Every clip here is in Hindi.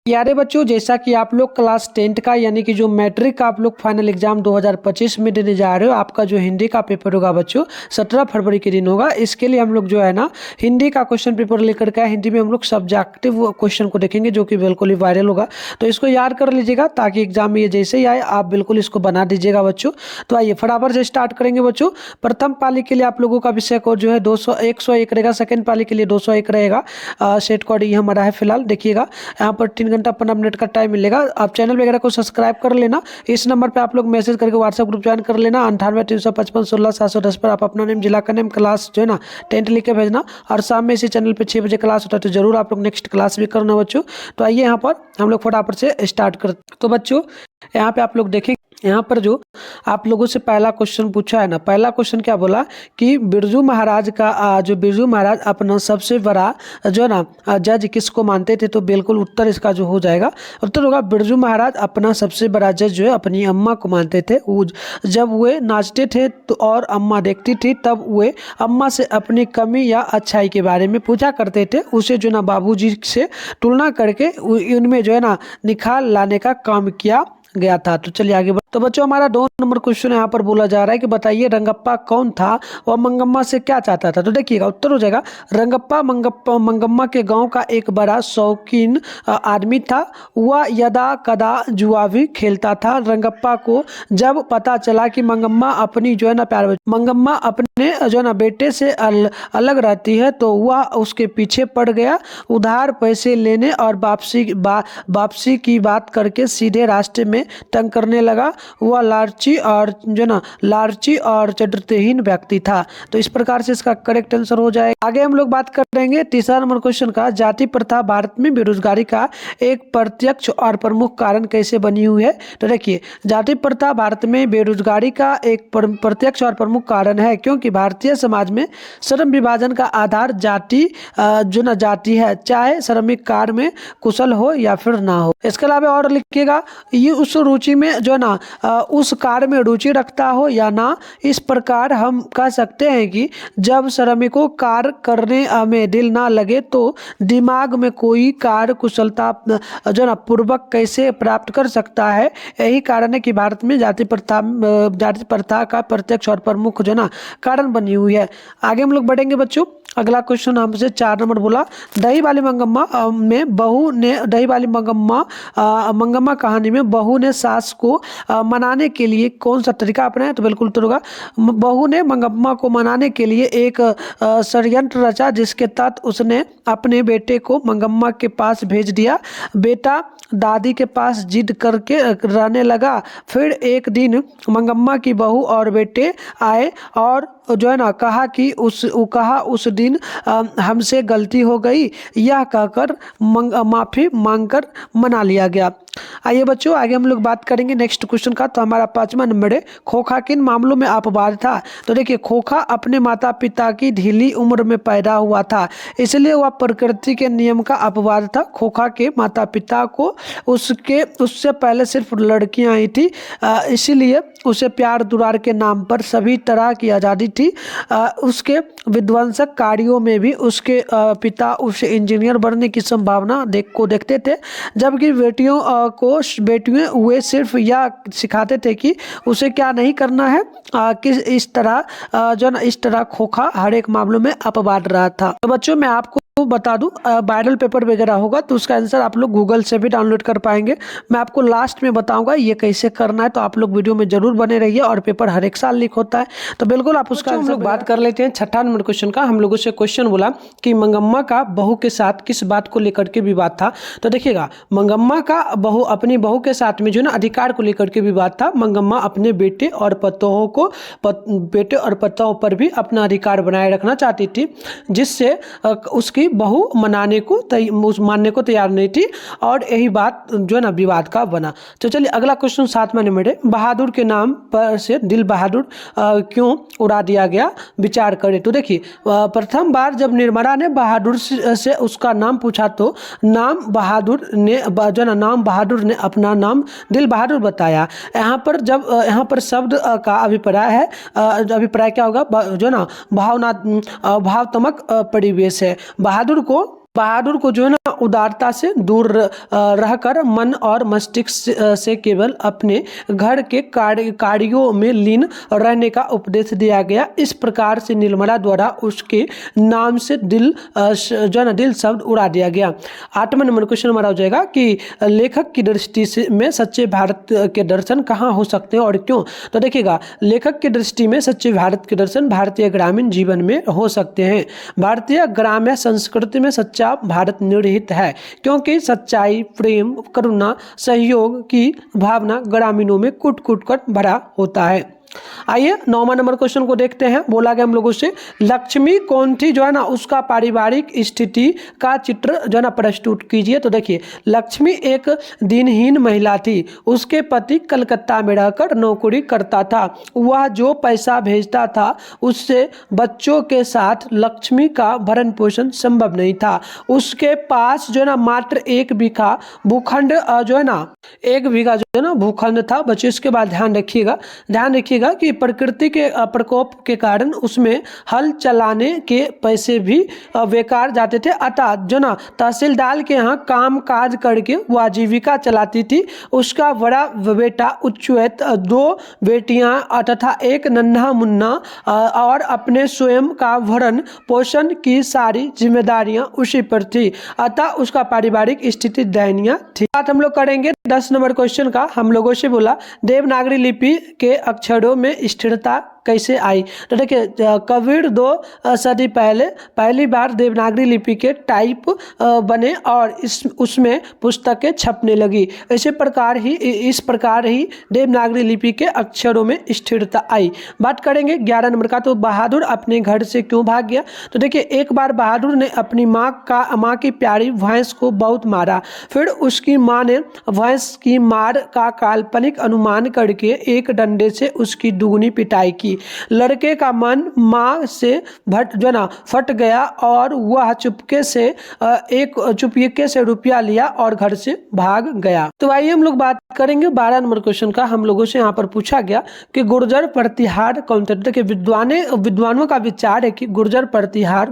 प्यारे बच्चों, जैसा कि आप लोग क्लास 10th का यानी कि जो मैट्रिक का आप लोग फाइनल एग्जाम 2025 में देने जा रहे हो, आपका जो हिंदी का पेपर होगा बच्चों 17 फरवरी के दिन होगा। इसके लिए हम लोग जो है ना हिंदी का क्वेश्चन पेपर लेकर के हिंदी में हम लोग सब्जेक्टिव क्वेश्चन को देखेंगे जो कि बिल्कुल ही वायरल होगा। तो इसको याद कर लीजिएगा ताकि एग्जाम में ये जैसे ही आए आप बिल्कुल इसको बना दीजिएगा बच्चों। तो आइए फटाफट से स्टार्ट करेंगे बच्चों। प्रथम पाली के लिए आप लोगों का विषय कोड जो है 101 रहेगा। सेकेंड पाली के लिए 201 रहेगा। सेट कोड ये हमारा है फिलहाल। देखिएगा यहाँ पर 3 घंटा 15 मिनट का टाइम मिलेगा। आप चैनल वगैरह को सब्सक्राइब कर लेना। इस नंबर पे आप लोग मैसेज करके व्हाट्सएप ग्रुप ज्वाइन कर लेना। 98 355 16 710 पर आप अपना नेम, जिला का नेम, क्लास जो है ना 10th लिख के भेजना। और शाम में इसी चैनल पे 6 बजे क्लास होता है, तो जरूर आप लोग नेक्स्ट क्लास भी करना बच्चों। तो आइए यहाँ पर हम लोग फटाफट से स्टार्ट करते। तो बच्चों यहाँ पे आप लोग देखें, यहाँ पर जो आप लोगों से पहला क्वेश्चन पूछा है ना, पहला क्वेश्चन क्या बोला कि बिरजू महाराज का जो बिरजू महाराज अपना सबसे बड़ा जो है ना जज किसको मानते थे। तो बिल्कुल उत्तर इसका जो हो जाएगा, उत्तर होगा बिरजू महाराज अपना सबसे बड़ा जज जो है अपनी अम्मा को मानते थे। वो जब वे नाचते थे तो और अम्मा देखती थी, तब वे अम्मा से अपनी कमी या अच्छाई के बारे में पूछा करते थे। उसे जो ना बाबूजी से तुलना करके उनमें जो है ना निखार लाने का काम किया गया था। तो चलिए आगे तो बच्चों हमारा 2 नंबर क्वेश्चन यहाँ पर बोला जा रहा है कि बताइए रंगप्पा कौन था और मंगम्मा से क्या चाहता था। तो देखिएगा उत्तर हो जाएगा रंगप्पा मंगम्मा के गांव का एक बड़ा शौकीन आदमी था। वह यदा कदा जुआ भी खेलता था। रंगप्पा को जब पता चला कि मंगम्मा अपनी जो है ना मंगम्मा अपने जो है ना बेटे से अलग रहती है, तो वह उसके पीछे पड़ गया। उधार पैसे लेने और वापसी की बात करके सीधे रास्ते में तंग करने लगा। वह लालची और चरित्रहीन व्यक्ति था। तो इस प्रकार से इसका करेक्ट आंसर हो जाएगा। आगे हम लोग बात करेंगे तीसरा नंबर क्वेश्चन का, जाति प्रथा भारत में बेरोजगारी का एक प्रत्यक्ष और प्रमुख कारण कैसे बनी हुई है। तो देखिए जाति प्रथा भारत में बेरोजगारी का एक प्रत्यक्ष और प्रमुख कारण है, क्योंकि भारतीय समाज में श्रम विभाजन का आधार जाति जो ना जाति है, चाहे श्रमिक कार्य में कुशल हो या फिर ना हो। इसके अलावा और लिखिएगा ये उस रुचि में जो ना उस कार्य में रुचि रखता हो या ना। इस प्रकार हम कह सकते हैं कि जब श्रमिकों कार्य करने में दिल ना लगे तो दिमाग में कोई कार्य कुशलता जो ना पूर्वक कैसे प्राप्त कर सकता है। यही कारण है कि भारत में जाति प्रथा का प्रत्यक्ष और प्रमुख जो ना कारण बनी हुई है। आगे हम लोग बढ़ेंगे बच्चों। अगला क्वेश्चन हमसे 4 नंबर बोला, दही वाली मंगम्मा कहानी में बहू ने सास को मनाने के लिए कौन सा तरीका अपनाया। तो बिल्कुल उत्तर होगा बहू ने मंगम्मा को मनाने के लिए एक षड्यंत्र रचा, जिसके तहत उसने अपने बेटे को मंगम्मा के पास भेज दिया। बेटा दादी के पास जिद करके रहने लगा। फिर एक दिन मंगम्मा की बहू और बेटे आए और जो है ना कहा कि उस दिन हमसे गलती हो गई। यह कहकर माफी मांगकर मना लिया गया। आइए बच्चों आगे हम लोग बात करेंगे नेक्स्ट क्वेश्चन का। तो हमारा 5वां नंबर है, खोखा किन मामलों में अपवाद था। तो देखिए खोखा अपने माता पिता की ढीली उम्र में पैदा हुआ था, इसलिए वह प्रकृति के नियम का अपवाद था। खोखा के माता पिता को उससे पहले सिर्फ लड़कियां आई थी, इसीलिए उसे प्यार दुलार के नाम पर सभी तरह की आज़ादी थी। उसके विध्वंसक कार्यों में भी उसके पिता उसे इंजीनियर बनने की संभावना देखते थे, जबकि बेटियां वे सिर्फ यह सिखाते थे कि उसे क्या नहीं करना है। इस तरह खोखा हर एक मामलों में अपवाद रहा था। तो बच्चों मैं आपको बता दूं वायरल पेपर वगैरह होगा तो उसका आंसर आप लोग गूगल से भी डाउनलोड कर पाएंगे। मैं आपको लास्ट में बताऊंगा ये कैसे करना है, तो आप लोग वीडियो में जरूर बने रहिए। और पेपर हर एक साल लीक होता है, तो बिल्कुल आप उसका हम लोग बात कर लेते हैं। 6ठा नंबर क्वेश्चन का हम लोगों से क्वेश्चन बोला कि मंगम्मा का बहू के साथ किस बात को लेकर के विवाद था। तो देखिएगा मंगम्मा का अपनी बहू के साथ में जो ना अधिकार को लेकर के विवाद था। मंगम्मा अपने बेटे और पतोह पर भी अपना अधिकार बनाए रखना चाहती थी, जिससे उसकी बहू मानने को तैयार नहीं थी, और यही बात जो है ना विवाद का बना। तो चलिए अगला क्वेश्चन 7वां नंबर है, बहादुर के नाम पर से दिल बहादुर क्यों उड़ा दिया गया, विचार करें। तो देखिए प्रथम बार जब निर्मला ने बहादुर से उसका नाम पूछा तो नाम बहादुर ने अपना नाम दिल बहादुर बताया। यहाँ पर शब्द का अभिप्राय क्या होगा, जो ना भावनात्मक परिवेश है। बहादुर को बहादुर को जो है ना उदारता से दूर रहकर मन और मस्तिष्क से केवल अपने घर के कार्यों में लीन रहने का उपदेश दिया गया। इस प्रकार से निर्मला द्वारा उसके नाम से जो है ना दिल शब्द उड़ा दिया गया। 8वां नंबर क्वेश्चन हमारा हो जाएगा कि लेखक की दृष्टि से में सच्चे भारत के दर्शन कहाँ हो सकते हैं और क्यों। तो देखिएगा, लेखक की दृष्टि में सच्चे भारत के दर्शन भारतीय ग्रामीण जीवन में हो सकते हैं। भारतीय ग्राम्य संस्कृति में सच्चा भारत निहित है, क्योंकि सच्चाई, प्रेम, करुणा, सहयोग की भावना ग्रामीणों में कूट कूट कर भरा होता है। आइए 9वां नंबर क्वेश्चन को देखते हैं। बोला गया हम लोगों से लक्ष्मी कौन थी, जो है ना उसका पारिवारिक स्थिति का चित्र जो है ना प्रस्तुत कीजिए। तो देखिए, लक्ष्मी एक दिनहीन महिला थी। उसके पति कलकत्ता में रहकर नौकरी करता था। वह जो पैसा भेजता था उससे बच्चों के साथ लक्ष्मी का भरण पोषण संभव नहीं था। उसके पास जो है ना मात्र 1 बीघा भूखंड जो है ना 1 बीघा जो है ना भूखंड था। बच्चों इसके बाद ध्यान रखिएगा कि प्रकृति के प्रकोप के कारण उसमें हल चलाने के पैसे भी बेकार जाते थे। अतः जो ना तहसीलदार के यहाँ काम काज करके वो आजीविका चलाती थी। उसका बड़ा बेटा उच्चैत, 2 बेटियां तथा एक नन्हा मुन्ना और अपने स्वयं का भरण पोषण की सारी जिम्मेदारियां उसी पर थी। अतः उसका पारिवारिक स्थिति दयनीय थी। बात हम लोग करेंगे 10 नंबर क्वेश्चन का। हम लोगों से बोला देवनागरी लिपि के अक्षरों में स्थिरता कैसे आई। तो देखिए, कबीर 2 सदी पहले पहली बार देवनागरी लिपि के टाइप बने और उसमें पुस्तकें छपने लगी। इस प्रकार ही देवनागरी लिपि के अक्षरों में स्थिरता आई। बात करेंगे 11 नंबर का। तो बहादुर अपने घर से क्यों भाग गया। तो देखिए, एक बार बहादुर ने अपनी माँ की प्यारी भैंस को बहुत मारा। फिर उसकी माँ ने भैंस की मार का काल्पनिक अनुमान करके एक डंडे से उसकी दुगनी पिटाई की। लड़के का मन माँ से फट गया और वह चुपके से रुपया लिया और घर से भाग गया। तो आइए हम लोग बात करेंगे 12 नंबर क्वेश्चन का। हम लोगों से यहाँ पर पूछा गया कि गुर्जर प्रतिहार कौन थे। देखिए, विद्वानों का विचार है कि गुर्जर प्रतिहार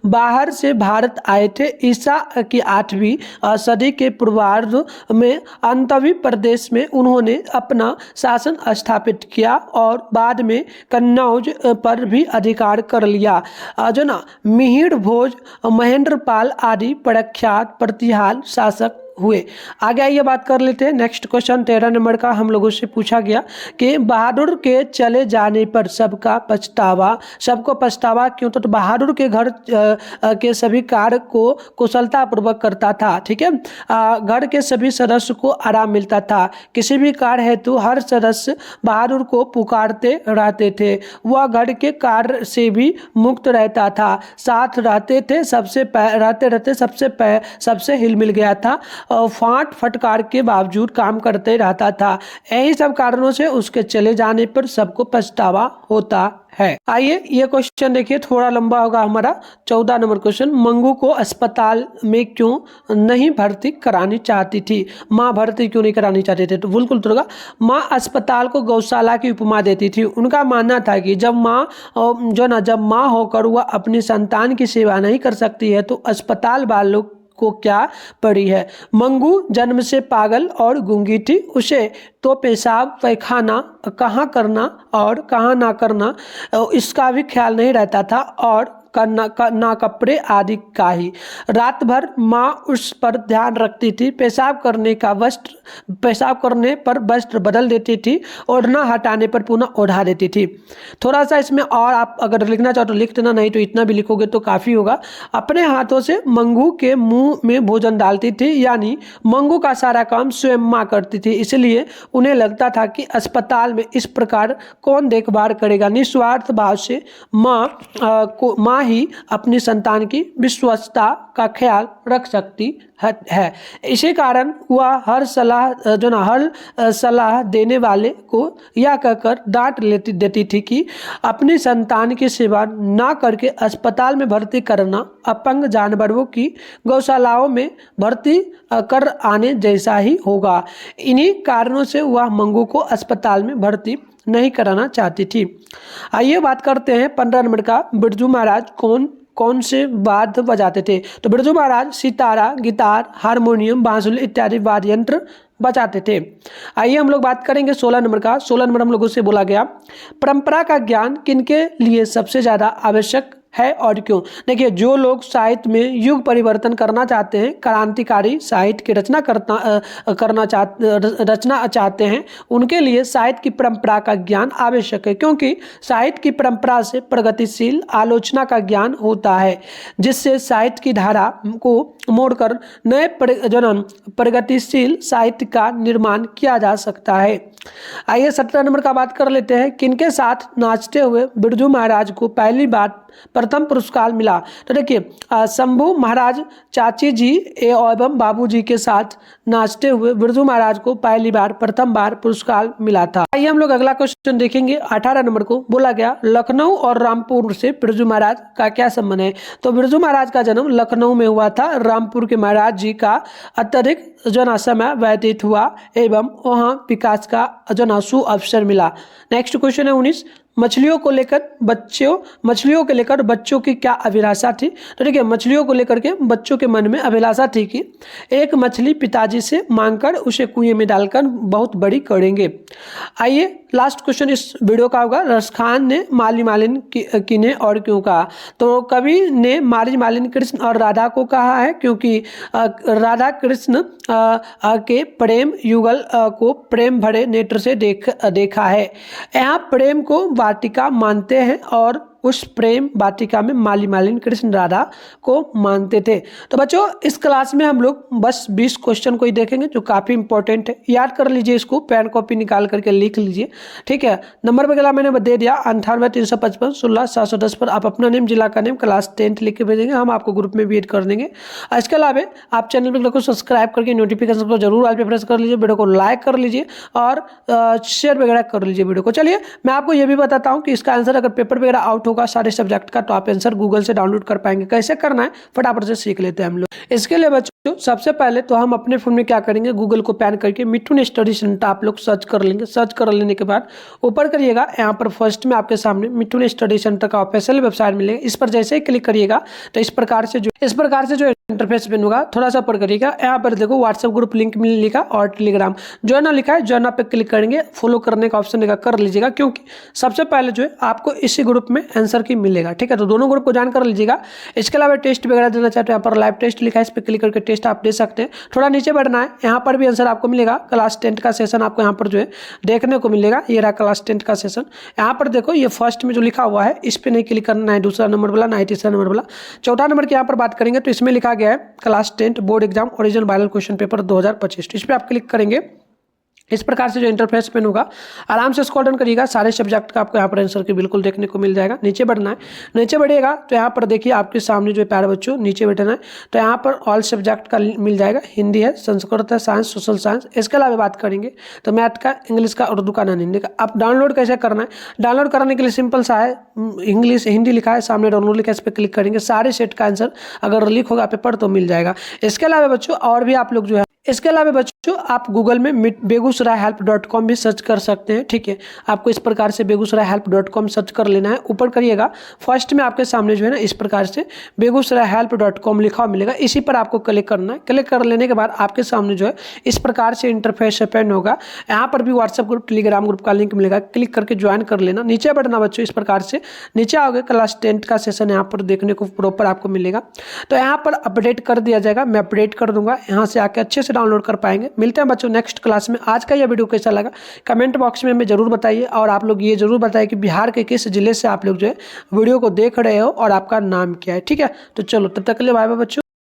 बाहर से भारत आए थे। ईसा की 8वीं सदी के पूर्वार्ध में अंतवी प्रदेश में उन्होंने अपना शासन स्थापित किया और बाद में कन्नौज पर भी अधिकार कर लिया। जो ना मिहिर भोज, महेंद्रपाल आदि प्रख्यात प्रतिहार शासक हुए। आगे आइए बात कर लेते हैं। नेक्स्ट क्वेश्चन 13 नंबर का हम लोगों से पूछा गया कि बहादुर के चले जाने पर सबको पछतावा क्यों। तो बहादुर के घर के सभी कार्य को कुशलता पूर्वक करता था। ठीक है, घर के सभी सदस्य को आराम मिलता था। किसी भी कार्य हेतु हर सदस्य बहादुर को पुकारते रहते थे। वह घर के कार्य से भी मुक्त रहता था। साथ रहते सबसे हिल मिल गया था। फांट फटकार के बावजूद काम करते रहता था। यही सब कारणों से उसके चले जाने पर सबको पछतावा होता है। आइए ये क्वेश्चन देखिए, थोड़ा लंबा होगा हमारा। 14 नंबर क्वेश्चन, मंगू को अस्पताल में क्यों नहीं भर्ती करानी चाहती थी। माँ भर्ती क्यों नहीं करानी चाहते थे। तो बिल्कुल तो माँ अस्पताल को गौशाला की उपमा देती थी। उनका मानना था कि जब माँ होकर वह अपनी संतान की सेवा नहीं कर सकती है तो अस्पताल वालों को क्या पड़ी है। मंगू जन्म से पागल और गूंगी थी। उसे तो पेशाब पैखाना कहाँ करना और कहाँ ना करना इसका भी ख्याल नहीं रहता था और ना कपड़े आदि का ही। रात भर माँ उस पर ध्यान रखती थी। पेशाब करने पर वस्त्र बदल देती थी। ओढ़ना हटाने पर पुनः ओढ़ा देती थी। थोड़ा सा इसमें और आप अगर लिखना चाहो तो लिख देना, नहीं तो इतना भी लिखोगे तो काफ़ी होगा। अपने हाथों से मंगू के मुंह में भोजन डालती थी, यानी मंगू का सारा काम स्वयं माँ करती थी। इसलिए उन्हें लगता था कि अस्पताल में इस प्रकार कौन देखभाल करेगा। निस्वार्थ भाव से माँ ही अपनी संतान की विश्वस्तता का ख्याल रख सकती है। इसी कारण वह हर सलाह देने वाले को यह कहकर डांट देती थी कि अपनी संतान की सेवा ना करके अस्पताल में भर्ती करना अपंग जानवरों की गौशालाओं में भर्ती कर आने जैसा ही होगा। इन्हीं कारणों से वह मंगू को अस्पताल में भर्ती नहीं कराना चाहती थी। आइए बात करते हैं 15 नंबर का। बिरजू महाराज कौन से वाद्य बजाते थे? तो बिरजू महाराज सितारा, गिटार, हारमोनियम, बांसुरी इत्यादि वाद्य यंत्र बजाते थे। आइए हम लोग बात करेंगे 16 नंबर का। 16 नंबर हम लोगों से बोला गया, परंपरा का ज्ञान किनके लिए सबसे ज़्यादा आवश्यक है और क्यों? देखिए, जो लोग साहित्य में युग परिवर्तन करना चाहते हैं, क्रांतिकारी साहित्य की रचना चाहते हैं, उनके लिए साहित्य की परंपरा का ज्ञान आवश्यक है, क्योंकि साहित्य की परंपरा से प्रगतिशील आलोचना का ज्ञान होता है, जिससे साहित्य की धारा को मोड़कर नए प्रगतिशील साहित्य का निर्माण किया जा सकता है। आइए 17 नंबर का बात कर लेते हैं। किनके साथ नाचते हुए बिरजू महाराज को पहली बार प्रथम पुरस्कार मिला? तो देखिए, शंभू महाराज चाची जी एवं बाबूजी के साथ नाचते हुए बिरजू महाराज को पहली बार प्रथम बार पुरस्कार मिला था। आइए हम लोग अगला क्वेश्चन देखेंगे। 18 नंबर को बोला गया, लखनऊ और रामपुर से बिरजू महाराज का क्या संबंध है? तो बिरजू महाराज का जन्म लखनऊ में हुआ था। रामपुर के महाराज जी का अत्यधिक जो समय व्यतीत हुआ एवं वहाँ विकास का जो सुअवसर मिला। नेक्स्ट क्वेश्चन है 19, मछलियों को लेकर बच्चों की क्या अभिलाषा थी? तो देखिए, मछलियों को लेकर के बच्चों के मन में अभिलाषा थी कि एक मछली पिताजी से मांगकर उसे कुएं में डालकर बहुत बड़ी करेंगे। आइए लास्ट क्वेश्चन इस वीडियो का होगा, रसखान ने माली मालिन किन्हें और क्यों कहा? तो कवि ने माली मालिन कृष्ण और राधा को कहा है, क्योंकि राधा कृष्ण के प्रेम युगल को प्रेम भरे नेत्र से देखा है। यहाँ प्रेम को वाटिका मानते हैं और उस प्रेम वाटिका में माली मालिन कृष्ण राधा को मानते थे। तो बच्चों, इस क्लास में हम लोग बस 20 क्वेश्चन को ही देखेंगे, जो काफ़ी इंपॉर्टेंट है। याद कर लीजिए, इसको पेन कॉपी निकाल करके लिख लीजिए, ठीक है। नंबर वगैरह मैंने दे दिया, 98 355 16 710 पर आप अपना नेम, जिला का नेम, क्लास 10th लिख के भेजेंगे, हम आपको ग्रुप में भी ऐड कर देंगे। इसके अलावा आप चैनल को सब्सक्राइब करके नोटिफिकेशन को जरूर ऑल पे प्रेस कर लीजिए, वीडियो को लाइक कर लीजिए और शेयर वगैरह कर लीजिए वीडियो को। चलिए मैं आपको ये भी बताता हूँ कि इसका आंसर अगर पेपर वगैरह आउट होगा सारे सब्जेक्ट का, तो आप आंसर गूगल से डाउनलोड कर पाएंगे। कैसे करना है फटाफट से सीख लेते हैं हम लोग। इसके लिए बच्चों, सबसे पहले तो हम अपने फोन में क्या करेंगे, गूगल को पैन करके मिठुन स्टडी सेंटर आप लोग सर्च कर लेंगे। सर्च कर लेने के बाद ऊपर करिएगा, यहाँ पर फर्स्ट में आपके सामने मिठुन स्टडी सेंटर का ऑफिशियल वेबसाइट मिलेगा। इस पर जैसे ही क्लिक करिएगा तो इस प्रकार से जो इंटरफेस बन होगा, थोड़ा सा ऊपर करिएगा, यहाँ पर देखो व्हाट्सएप ग्रुप लिंक लिखा और टेलीग्राम ज्वाइन लिखा है। ज्वाइन पे क्लिक करेंगे, फॉलो करने का ऑप्शन देगा, कर लीजिएगा, क्योंकि सबसे पहले जो है आपको इसी ग्रुप में आंसर की मिलेगा, ठीक है। तो दोनों ग्रुप को ज्वाइन कर लीजिएगा। इसके अलावा टेस्ट वगैरह देना चाहते हैं, यहाँ पर लाइव टेस्ट लिखा है, इस पर क्लिक करके टेस्ट आप दे सकते हैं। थोड़ा नीचे बढ़ना है, यहाँ पर भी आंसर आपको मिलेगा। क्लास 10th का सेशन आपको यहाँ पर जो है देखने को मिलेगा। ये रहा क्लास 10th का सेशन। यहाँ पर देखो, ये फर्स्ट में जो लिखा हुआ है इस पर नहीं क्लिक करना है, दूसरा नंबर वाला, ना ही तीसरा नंबर वाला। चौथा नंबर की यहाँ पर बात करेंगे तो इसमें लिखा गया है class 10th board exam original viral question paper 2025। इस पर आप क्लिक करेंगे, इस प्रकार से जो इंटरफेस पेन होगा, आराम से स्क्रॉल डाउन करिएगा, सारे सब्जेक्ट का आपको यहाँ पर आंसर की बिल्कुल देखने को मिल जाएगा। नीचे बढ़ना है, नीचे बढ़िएगा तो यहाँ पर देखिए आपके सामने जो प्यारे बच्चों नीचे बैठना है, तो यहाँ पर ऑल सब्जेक्ट का मिल जाएगा। हिंदी है, संस्कृत है, साइंस, सोशल साइंस। इसके अलावा बात करेंगे तो मैथ का, इंग्लिश का, उर्दू का, नॉन हिंदी का। अब डाउनलोड कैसे करना है? डाउनलोड करने के लिए सिंपल सा है, इंग्लिश हिंदी लिखा है, सामने डाउनलोड लिखा है, इस पर क्लिक करेंगे, सारे सेट का आंसर अगर लीक होगा पेपर तो मिल जाएगा। इसके अलावा बच्चों और भी आप लोग जो है, इसके अलावा बच्चों आप गूगल में बेगूसराय help.com भी सर्च कर सकते हैं, ठीक है। आपको इस प्रकार से बेगूसराय help.com सर्च कर लेना है। ऊपर करिएगा, फर्स्ट में आपके सामने जो है ना इस प्रकार से बेगूसराय help.com लिखा हुआ मिलेगा, इसी पर आपको क्लिक करना है। क्लिक कर लेने के बाद आपके सामने जो है इस प्रकार से इंटरफेस ओपन होगा। यहाँ पर भी व्हाट्सएप ग्रुप, टेलीग्राम ग्रुप का लिंक मिलेगा, क्लिक करके ज्वाइन कर लेना। नीचे बढ़ना बच्चों, इस प्रकार से नीचे आओगे, क्लास 10th का सेशन यहाँ पर देखने को प्रॉपर आपको मिलेगा। तो यहाँ पर अपडेट कर दिया जाएगा, मैं अपडेट कर दूंगा, यहाँ से आके अच्छे से डाउनलोड कर पाएंगे। मिलते हैं बच्चों नेक्स्ट क्लास में। आज का यह वीडियो कैसा लगा कमेंट बॉक्स में हमें जरूर बताइए, और आप लोग ये जरूर बताइए कि बिहार के किस जिले से आप लोग जो है वीडियो को देख रहे हो और आपका नाम क्या है, ठीक है। तो चलो तब तक के लिए बाय बाय बच्चों।